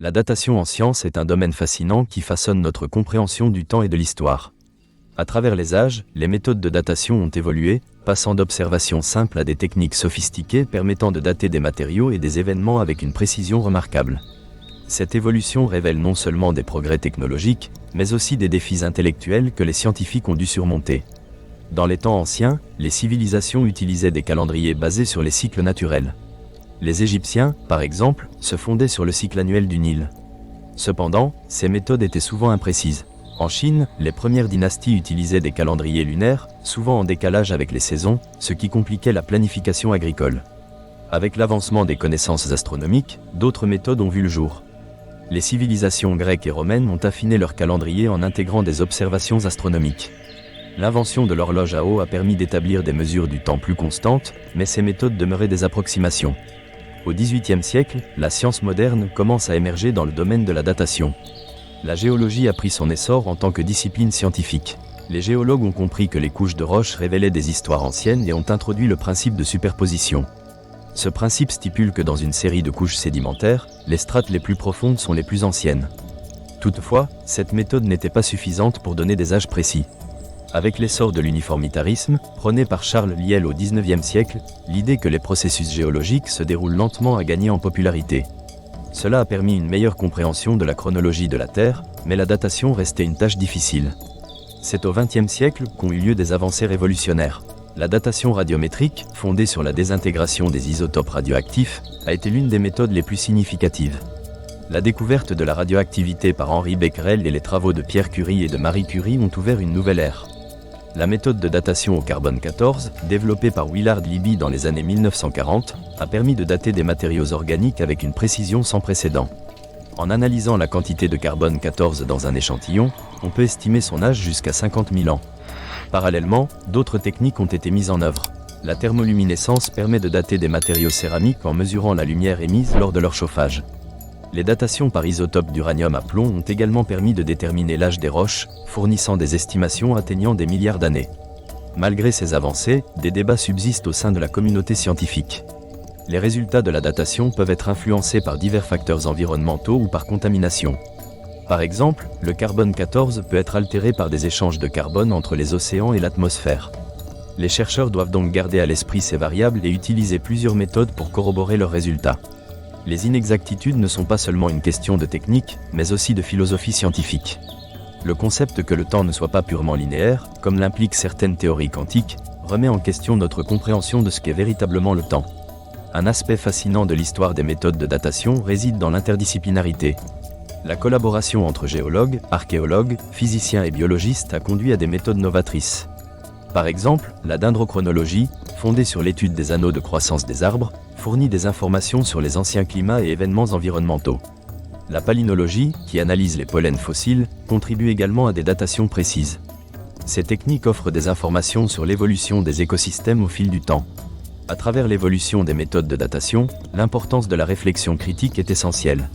La datation en science est un domaine fascinant qui façonne notre compréhension du temps et de l'histoire. À travers les âges, les méthodes de datation ont évolué, passant d'observations simples à des techniques sophistiquées permettant de dater des matériaux et des événements avec une précision remarquable. Cette évolution révèle non seulement des progrès technologiques, mais aussi des défis intellectuels que les scientifiques ont dû surmonter. Dans les temps anciens, les civilisations utilisaient des calendriers basés sur les cycles naturels. Les Égyptiens, par exemple, se fondaient sur le cycle annuel du Nil. Cependant, ces méthodes étaient souvent imprécises. En Chine, les premières dynasties utilisaient des calendriers lunaires, souvent en décalage avec les saisons, ce qui compliquait la planification agricole. Avec l'avancement des connaissances astronomiques, d'autres méthodes ont vu le jour. Les civilisations grecques et romaines ont affiné leur calendrier en intégrant des observations astronomiques. L'invention de l'horloge à eau a permis d'établir des mesures du temps plus constantes, mais ces méthodes demeuraient des approximations. Au XVIIIe siècle, la science moderne commence à émerger dans le domaine de la datation. La géologie a pris son essor en tant que discipline scientifique. Les géologues ont compris que les couches de roches révélaient des histoires anciennes et ont introduit le principe de superposition. Ce principe stipule que dans une série de couches sédimentaires, les strates les plus profondes sont les plus anciennes. Toutefois, cette méthode n'était pas suffisante pour donner des âges précis. Avec l'essor de l'uniformitarisme, prôné par Charles Lyell au XIXe siècle, l'idée que les processus géologiques se déroulent lentement a gagné en popularité. Cela a permis une meilleure compréhension de la chronologie de la Terre, mais la datation restait une tâche difficile. C'est au XXe siècle qu'ont eu lieu des avancées révolutionnaires. La datation radiométrique, fondée sur la désintégration des isotopes radioactifs, a été l'une des méthodes les plus significatives. La découverte de la radioactivité par Henri Becquerel et les travaux de Pierre Curie et de Marie Curie ont ouvert une nouvelle ère. La méthode de datation au carbone 14, développée par Willard Libby dans les années 1940, a permis de dater des matériaux organiques avec une précision sans précédent. En analysant la quantité de carbone 14 dans un échantillon, on peut estimer son âge jusqu'à 50 000 ans. Parallèlement, d'autres techniques ont été mises en œuvre. La thermoluminescence permet de dater des matériaux céramiques en mesurant la lumière émise lors de leur chauffage. Les datations par isotope d'uranium à plomb ont également permis de déterminer l'âge des roches, fournissant des estimations atteignant des milliards d'années. Malgré ces avancées, des débats subsistent au sein de la communauté scientifique. Les résultats de la datation peuvent être influencés par divers facteurs environnementaux ou par contamination. Par exemple, le carbone 14 peut être altéré par des échanges de carbone entre les océans et l'atmosphère. Les chercheurs doivent donc garder à l'esprit ces variables et utiliser plusieurs méthodes pour corroborer leurs résultats. Les inexactitudes ne sont pas seulement une question de technique, mais aussi de philosophie scientifique. Le concept que le temps ne soit pas purement linéaire, comme l'impliquent certaines théories quantiques, remet en question notre compréhension de ce qu'est véritablement le temps. Un aspect fascinant de l'histoire des méthodes de datation réside dans l'interdisciplinarité. La collaboration entre géologues, archéologues, physiciens et biologistes a conduit à des méthodes novatrices. Par exemple, la dendrochronologie, fondée sur l'étude des anneaux de croissance des arbres, fournit des informations sur les anciens climats et événements environnementaux. La palynologie, qui analyse les pollens fossiles, contribue également à des datations précises. Ces techniques offrent des informations sur l'évolution des écosystèmes au fil du temps. À travers l'évolution des méthodes de datation, l'importance de la réflexion critique est essentielle.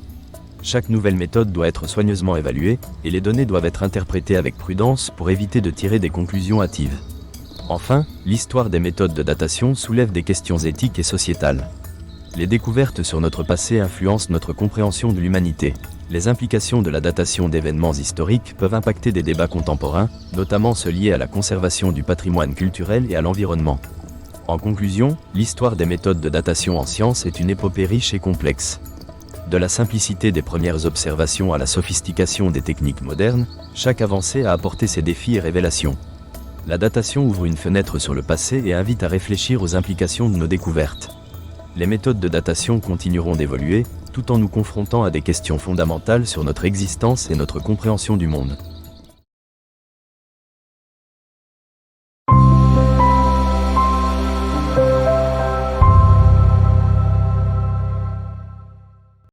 Chaque nouvelle méthode doit être soigneusement évaluée, et les données doivent être interprétées avec prudence pour éviter de tirer des conclusions hâtives. Enfin, l'histoire des méthodes de datation soulève des questions éthiques et sociétales. Les découvertes sur notre passé influencent notre compréhension de l'humanité. Les implications de la datation d'événements historiques peuvent impacter des débats contemporains, notamment ceux liés à la conservation du patrimoine culturel et à l'environnement. En conclusion, l'histoire des méthodes de datation en science est une épopée riche et complexe. De la simplicité des premières observations à la sophistication des techniques modernes, chaque avancée a apporté ses défis et révélations. La datation ouvre une fenêtre sur le passé et invite à réfléchir aux implications de nos découvertes. Les méthodes de datation continueront d'évoluer, tout en nous confrontant à des questions fondamentales sur notre existence et notre compréhension du monde.